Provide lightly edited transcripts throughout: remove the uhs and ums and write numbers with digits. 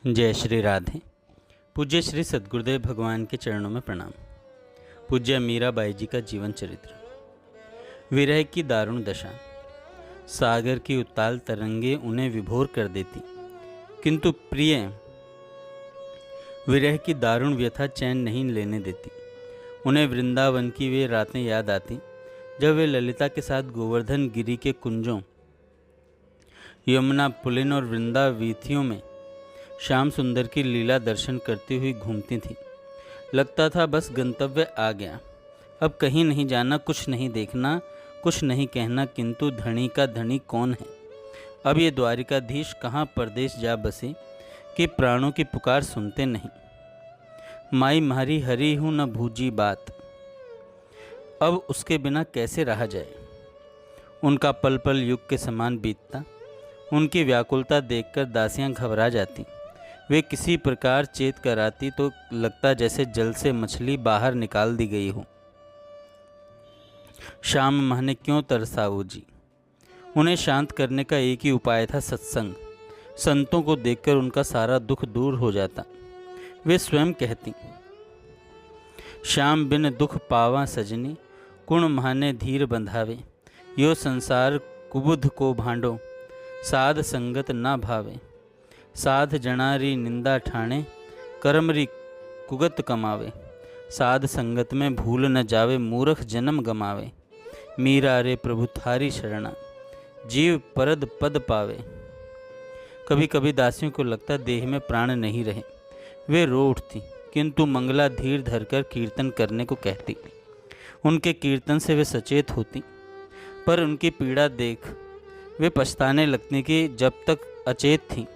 जय श्री राधे। पूज्य श्री सद्गुरुदेव भगवान के चरणों में प्रणाम। पूज्य मीराबाई जी का जीवन चरित्र। विरह की दारुण दशा। सागर की उत्ताल तरंगे उन्हें विभोर कर देती, किंतु प्रिय विरह की दारुण व्यथा चैन नहीं लेने देती। उन्हें वृंदावन की वे रातें याद आती जब वे ललिता के साथ गोवर्धन गिरी के कुंजों, यमुना पुलिन और वृंदा वीथियों में श्याम सुंदर की लीला दर्शन करती हुई घूमती थी। लगता था बस गंतव्य आ गया, अब कहीं नहीं जाना, कुछ नहीं देखना, कुछ नहीं कहना। किंतु धनी का धनी कौन है? अब ये द्वारिकाधीश कहाँ परदेश जा बसे कि प्राणों की पुकार सुनते नहीं। माई मारी हरी हूँ न भूजी बात, अब उसके बिना कैसे रहा जाए। उनका पल पल युग के समान बीतता। उनकी व्याकुलता देखकर दासियां घबरा जाती। वे किसी प्रकार चेत कर आती तो लगता जैसे जल से मछली बाहर निकाल दी गई हो। श्याम माँ ने क्यों तरसा वो जी। उन्हें शांत करने का एक ही उपाय था, सत्संग। संतों को देखकर उनका सारा दुख दूर हो जाता। वे स्वयं कहती, श्याम बिन दुख पावा सजनी, कुण महाने धीर बंधावे। यो संसार कुबुध को भांडो, साध संगत ना भावे। साध जनारी निंदा ठाणे, करमरी कुगत कमावे। साध संगत में भूल न जावे, मूर्ख जन्म गमावे। मीरा रे प्रभु थारी शरणा, जीव परद पद पावे। कभी कभी दासियों को लगता देह में प्राण नहीं रहे। वे रो उठती, किंतु मंगला धीर धरकर कीर्तन करने को कहती। उनके कीर्तन से वे सचेत होती, पर उनकी पीड़ा देख वे पछताने लगती कि जब तक अचेत थी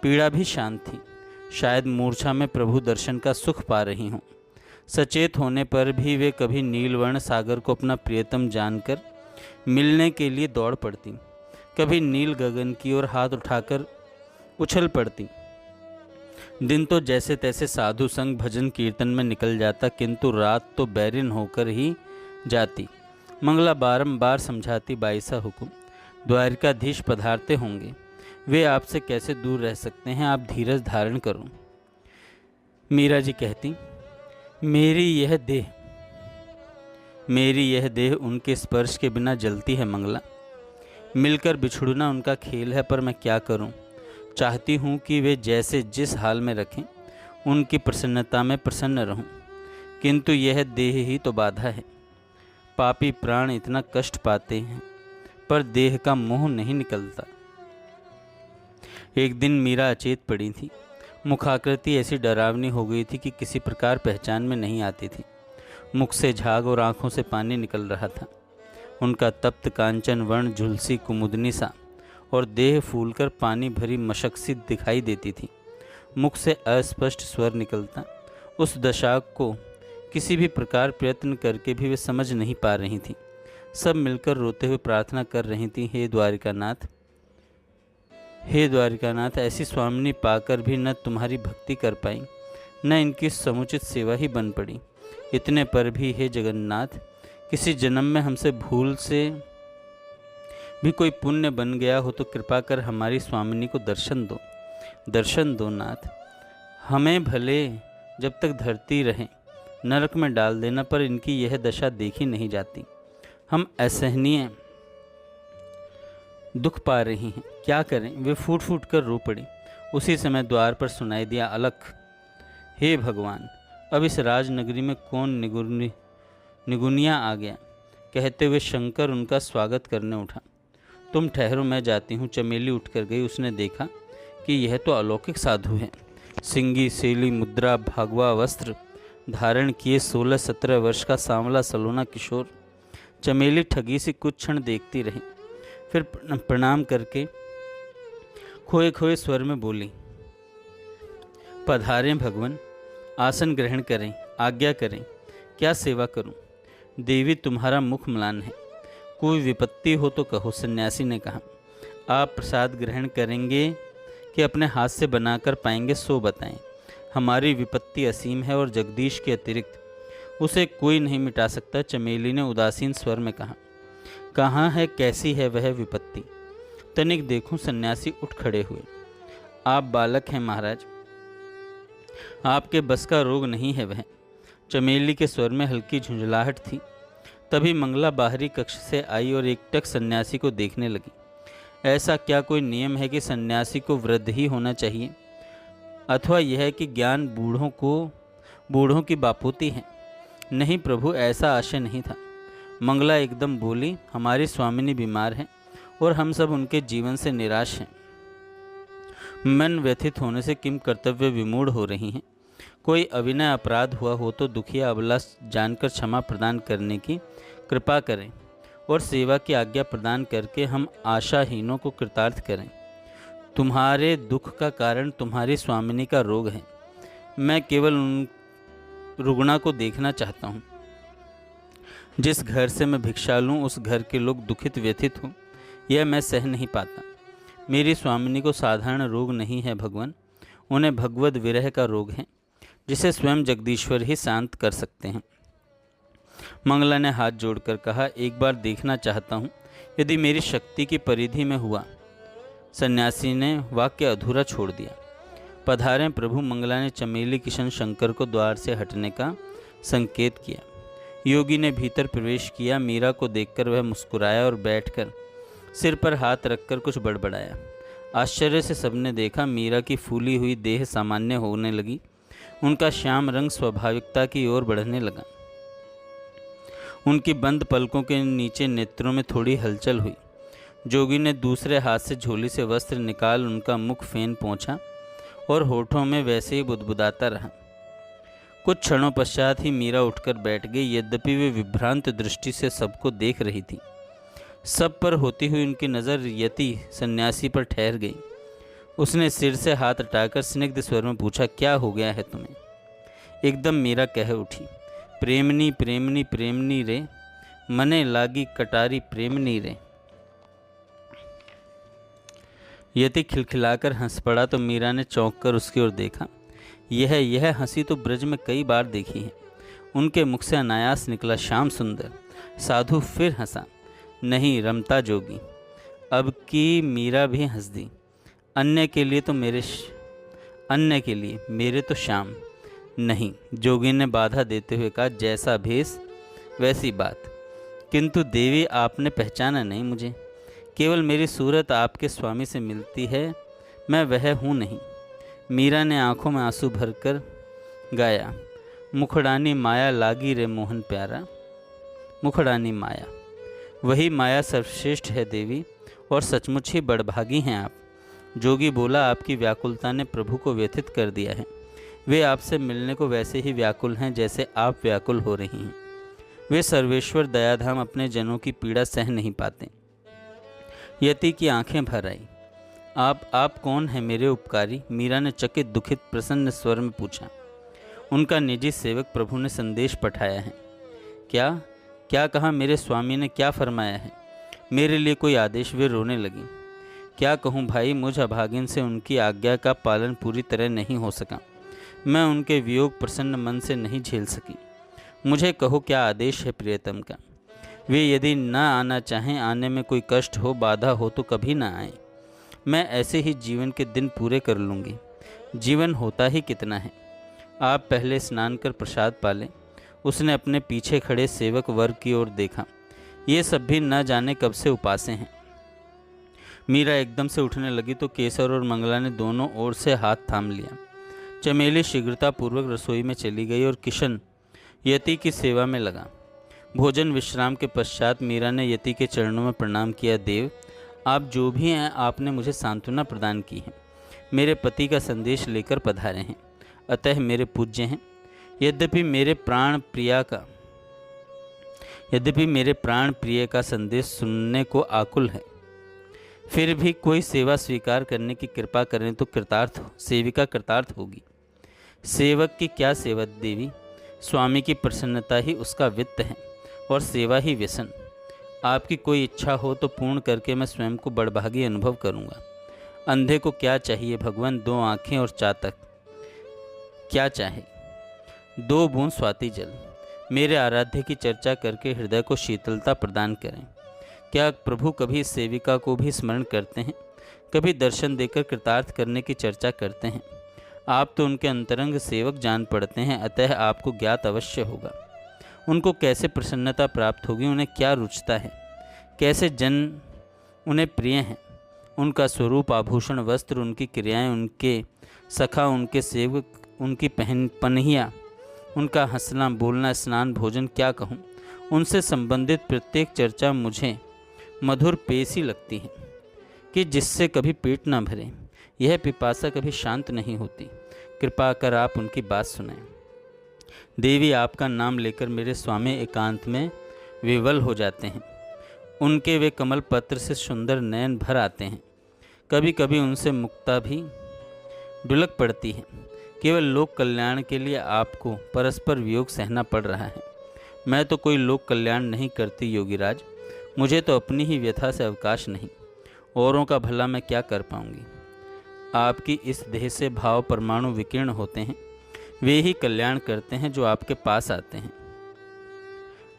पीड़ा भी शांत थी। शायद मूर्छा में प्रभु दर्शन का सुख पा रही हों। सचेत होने पर भी वे कभी नीलवर्ण सागर को अपना प्रियतम जानकर मिलने के लिए दौड़ पड़ती, कभी नील गगन की ओर हाथ उठाकर उछल पड़ती। दिन तो जैसे तैसे साधु संग भजन कीर्तन में निकल जाता, किंतु रात तो बैरिन होकर ही जाती। मंगला बारंबार समझाती, बाईसा हुकुम, द्वारिकाधीश पधारते होंगे, वे आपसे कैसे दूर रह सकते हैं, आप धीरज धारण करो। मीरा जी कहती, मेरी यह देह उनके स्पर्श के बिना जलती है मंगला। मिलकर बिछुड़ना उनका खेल है, पर मैं क्या करूं। चाहती हूं कि वे जैसे जिस हाल में रखें, उनकी प्रसन्नता में प्रसन्न रहूं, किंतु यह देह ही तो बाधा है। पापी प्राण इतना कष्ट पाते हैं, पर देह का मोह नहीं निकलता। एक दिन मीरा अचेत पड़ी थी। मुखाकृति ऐसी डरावनी हो गई थी कि किसी प्रकार पहचान में नहीं आती थी। मुख से झाग और आंखों से पानी निकल रहा था। उनका तप्त कांचन वर्ण झुलसी कुमुदनी सा और देह फूलकर पानी भरी मशक सी दिखाई देती थी। मुख से अस्पष्ट स्वर निकलता। उस दशा को किसी भी प्रकार प्रयत्न करके भी वे समझ नहीं पा रही थी। सब मिलकर रोते हुए प्रार्थना कर रही थी, हे द्वारिकानाथ, ऐसी स्वामिनी पाकर भी न तुम्हारी भक्ति कर पाई, न इनकी समुचित सेवा ही बन पड़ी। इतने पर भी हे जगन्नाथ, किसी जन्म में हमसे भूल से भी कोई पुण्य बन गया हो तो कृपा कर हमारी स्वामिनी को दर्शन दो नाथ। हमें भले जब तक धरती रहे नरक में डाल देना, पर इनकी यह दशा देखी नहीं जाती। हम असहनीय दुख पा रही हैं, क्या करें। वे फूट फूट कर रो पड़ी। उसी समय द्वार पर सुनाई दिया, अलख, हे भगवान, अब इस राजनगरी में कौन निगुनिया आ गया। कहते हुए शंकर उनका स्वागत करने उठा। तुम ठहरो, मैं जाती हूँ। चमेली उठकर गई। उसने देखा कि यह तो अलौकिक साधु है। सिंगी सेली मुद्रा भागवा वस्त्र धारण किए 16-17 वर्ष का सांवला सलोना किशोर। चमेली ठगी सी कुछ क्षण देखती रही, फिर प्रणाम करके खोए खोए स्वर में बोली, पधारें भगवान, आसन ग्रहण करें, आज्ञा करें, क्या सेवा करूं। देवी तुम्हारा मुख म्लान है, कोई विपत्ति हो तो कहो। सन्यासी ने कहा, आप प्रसाद ग्रहण करेंगे कि अपने हाथ से बनाकर पाएंगे, सो बताएं। हमारी विपत्ति असीम है और जगदीश के अतिरिक्त उसे कोई नहीं मिटा सकता। चमेली ने उदासीन स्वर में कहा, कहाँ है, कैसी है वह विपत्ति। तनिक देखूं। सन्यासी उठ खड़े हुए, आप बालक हैं महाराज, आपके बस का रोग नहीं है वह। चमेली के स्वर में हल्की झुंझलाहट थी। तभी मंगला बाहरी कक्ष से आई और एकटक सन्यासी को देखने लगी। ऐसा क्या कोई नियम है कि सन्यासी को वृद्ध ही होना चाहिए, अथवा यह कि ज्ञान बूढ़ों की बापोती है? नहीं प्रभु, ऐसा आशय नहीं था। मंगला एकदम बोली, हमारी स्वामिनी बीमार है और हम सब उनके जीवन से निराश हैं। मन व्यथित होने से किम कर्तव्य विमूढ़ हो रही हैं। कोई अविनय अपराध हुआ हो तो दुखिया अबला जानकर क्षमा प्रदान करने की कृपा करें और सेवा की आज्ञा प्रदान करके हम आशाहीनों को कृतार्थ करें। तुम्हारे दुख का कारण तुम्हारी स्वामिनी का रोग है। मैं केवल उन रुग्णा को देखना चाहता हूँ। जिस घर से मैं भिक्षा लूँ उस घर के लोग दुखित व्यथित हों, यह मैं सह नहीं पाता। मेरी स्वामिनी को साधारण रोग नहीं है भगवान, उन्हें भगवद विरह का रोग है, जिसे स्वयं जगदीश्वर ही शांत कर सकते हैं। मंगला ने हाथ जोड़कर कहा, एक बार देखना चाहता हूँ, यदि मेरी शक्ति की परिधि में हुआ। सन्यासी ने वाक्य अधूरा छोड़ दिया। पधारें प्रभु। मंगला ने चमेली किशन शंकर को द्वार से हटने का संकेत किया। योगी ने भीतर प्रवेश किया। मीरा को देखकर वह मुस्कुराया और बैठकर सिर पर हाथ रखकर कुछ बड़बड़ाया। आश्चर्य से सबने देखा। मीरा की फूली हुई देह सामान्य होने लगी। उनका श्याम रंग स्वाभाविकता की ओर बढ़ने लगा। उनकी बंद पलकों के नीचे नेत्रों में थोड़ी हलचल हुई। जोगी ने दूसरे हाथ से झोली से वस्त्र निकाल उनका मुख फेन पोंछा और होठों में वैसे ही बुदबुदाता रहा। कुछ क्षणों पश्चात ही मीरा उठकर बैठ गई। यद्यपि वे विभ्रांत दृष्टि से सबको देख रही थी, सब पर होती हुई उनकी नज़र यति सन्यासी पर ठहर गई। उसने सिर से हाथ हटाकर स्निग्ध स्वर में पूछा, क्या हो गया है तुम्हें? एकदम मीरा कह उठी, प्रेमनी प्रेमनी प्रेमनी रे, मने लागी कटारी प्रेमनी रे। यति खिलखिलाकर हंस पड़ा तो मीरा ने चौंक कर उसकी ओर देखा। यह हंसी तो ब्रज में कई बार देखी है। उनके मुख से अनायास निकला, श्याम सुंदर। साधु फिर हंसा, नहीं रमता जोगी। अब की मीरा भी हंस दी। अन्य के लिए मेरे तो श्याम। नहीं, जोगी ने बाधा देते हुए कहा, जैसा भेष वैसी बात। किंतु देवी, आपने पहचाना नहीं मुझे। केवल मेरी सूरत आपके स्वामी से मिलती है, मैं वह हूँ नहीं। मीरा ने आंखों में आंसू भरकर गाया, मुखड़ानी माया लागी रे मोहन प्यारा। मुखड़ानी माया, वही माया सर्वश्रेष्ठ है देवी, और सचमुच ही बड़भागी हैं आप। जोगी बोला, आपकी व्याकुलता ने प्रभु को व्यथित कर दिया है। वे आपसे मिलने को वैसे ही व्याकुल हैं जैसे आप व्याकुल हो रही हैं। वे सर्वेश्वर दयाधाम अपने जनों की पीड़ा सह नहीं पाते। यति की आंखें भर आई। आप कौन हैं मेरे उपकारी? मीरा ने चकित दुखित प्रसन्न स्वर में पूछा। उनका निजी सेवक प्रभु ने संदेश पठाया है। क्या कहा? मेरे स्वामी ने क्या फरमाया है? मेरे लिए कोई आदेश? वे रोने लगी। क्या कहूँ भाई, मुझ अभागिन से उनकी आज्ञा का पालन पूरी तरह नहीं हो सका। मैं उनके वियोग प्रसन्न मन से नहीं झेल सकी। मुझे कहो, क्या आदेश है प्रियतम का? वे यदि न आना चाहें, आने में कोई कष्ट हो, बाधा हो तो कभी ना आए। मैं ऐसे ही जीवन के दिन पूरे कर लूँगी। जीवन होता ही कितना है। आप पहले स्नान कर प्रसाद पालें। उसने अपने पीछे खड़े सेवक वर्ग की ओर देखा। ये सब भी न जाने कब से उपासे हैं। मीरा एकदम से उठने लगी तो केसर और मंगला ने दोनों ओर से हाथ थाम लिया। चमेली शीघ्रतापूर्वक रसोई में चली गई और किशन यति की सेवा में लगा। भोजन विश्राम के पश्चात मीरा ने यति के चरणों में प्रणाम किया। देव, आप जो भी हैं, आपने मुझे सांत्वना प्रदान की है। मेरे पति का संदेश लेकर पधारे हैं, अतः मेरे पूज्य हैं। यद्यपि मेरे प्राण प्रिय का संदेश सुनने को आकुल है, फिर भी कोई सेवा स्वीकार करने की कृपा करें तो सेविका कृतार्थ होगी। सेवक की क्या सेवा देवी? स्वामी की प्रसन्नता ही उसका वित्त है और सेवा ही व्यसन। आपकी कोई इच्छा हो तो पूर्ण करके मैं स्वयं को बड़भागी अनुभव करूँगा। अंधे को क्या चाहिए भगवान? 2 आँखें और चातक। क्या चाहे? 2 बूंद स्वाति जल। मेरे आराध्य की चर्चा करके हृदय को शीतलता प्रदान करें। क्या प्रभु कभी सेविका को भी स्मरण करते हैं? कभी दर्शन देकर कृतार्थ करने की चर्चा करते हैं? आप तो उनके अंतरंग सेवक जान पड़ते हैं, अतः आपको ज्ञात अवश्य होगा उनको कैसे प्रसन्नता प्राप्त होगी, उन्हें क्या रुचता है, कैसे जन उन्हें प्रिय हैं। उनका स्वरूप, आभूषण, वस्त्र, उनकी क्रियाएं, उनके सखा, उनके सेवक, उनकी पनहिया, उनका हंसना बोलना, स्नान भोजन, क्या कहूँ। उनसे संबंधित प्रत्येक चर्चा मुझे मधुर पेशी लगती है कि जिससे कभी पेट ना भरे, यह पिपासा कभी शांत नहीं होती। कृपा कर आप उनकी बात सुनाएं। देवी, आपका नाम लेकर मेरे स्वामी एकांत में विवल हो जाते हैं। उनके वे कमल पत्र से सुंदर नयन भर आते हैं। कभी कभी उनसे मुक्ता भी ढुलक पड़ती है। केवल लोक कल्याण के लिए आपको परस्पर वियोग सहना पड़ रहा है। मैं तो कोई लोक कल्याण नहीं करती योगीराज, मुझे तो अपनी ही व्यथा से अवकाश नहीं। औरों का भला मैं क्या कर पाऊंगी। आपकी इस देह से भाव परमाणु विकीर्ण होते हैं, वे ही कल्याण करते हैं जो आपके पास आते हैं,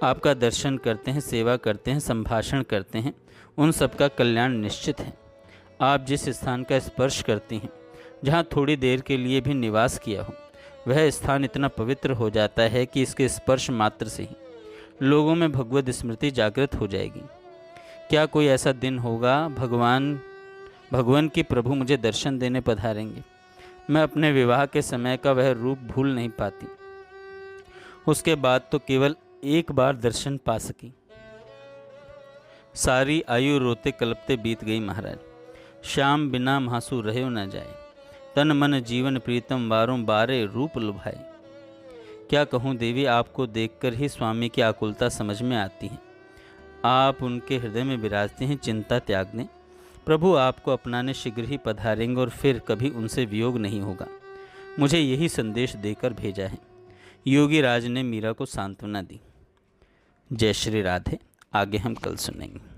आपका दर्शन करते हैं, सेवा करते हैं, संभाषण करते हैं। उन सबका कल्याण निश्चित है। आप जिस स्थान का स्पर्श करती हैं, जहाँ थोड़ी देर के लिए भी निवास किया हो, वह स्थान इतना पवित्र हो जाता है कि इसके स्पर्श मात्र से ही लोगों में भगवत स्मृति जागृत हो जाएगी। क्या कोई ऐसा दिन होगा भगवान की प्रभु मुझे दर्शन देने पधारेंगे। मैं अपने विवाह के समय का वह रूप भूल नहीं पाती। उसके बाद तो केवल एक बार दर्शन पा सकी। सारी आयु रोते कलपते बीत गई महाराज। श्याम बिना महासु रहे न जाए, तन मन जीवन प्रीतम वारों बारे रूप लुभाए। क्या कहूँ देवी, आपको देखकर ही स्वामी की आकुलता समझ में आती है। आप उनके हृदय में विराजते हैं, चिंता त्याग दें। प्रभु आपको अपनाने शीघ्र ही पधारेंगे और फिर कभी उनसे वियोग नहीं होगा। मुझे यही संदेश देकर भेजा है। योगी राज ने मीरा को सांत्वना दी। जय श्री राधे। आगे हम कल सुनेंगे।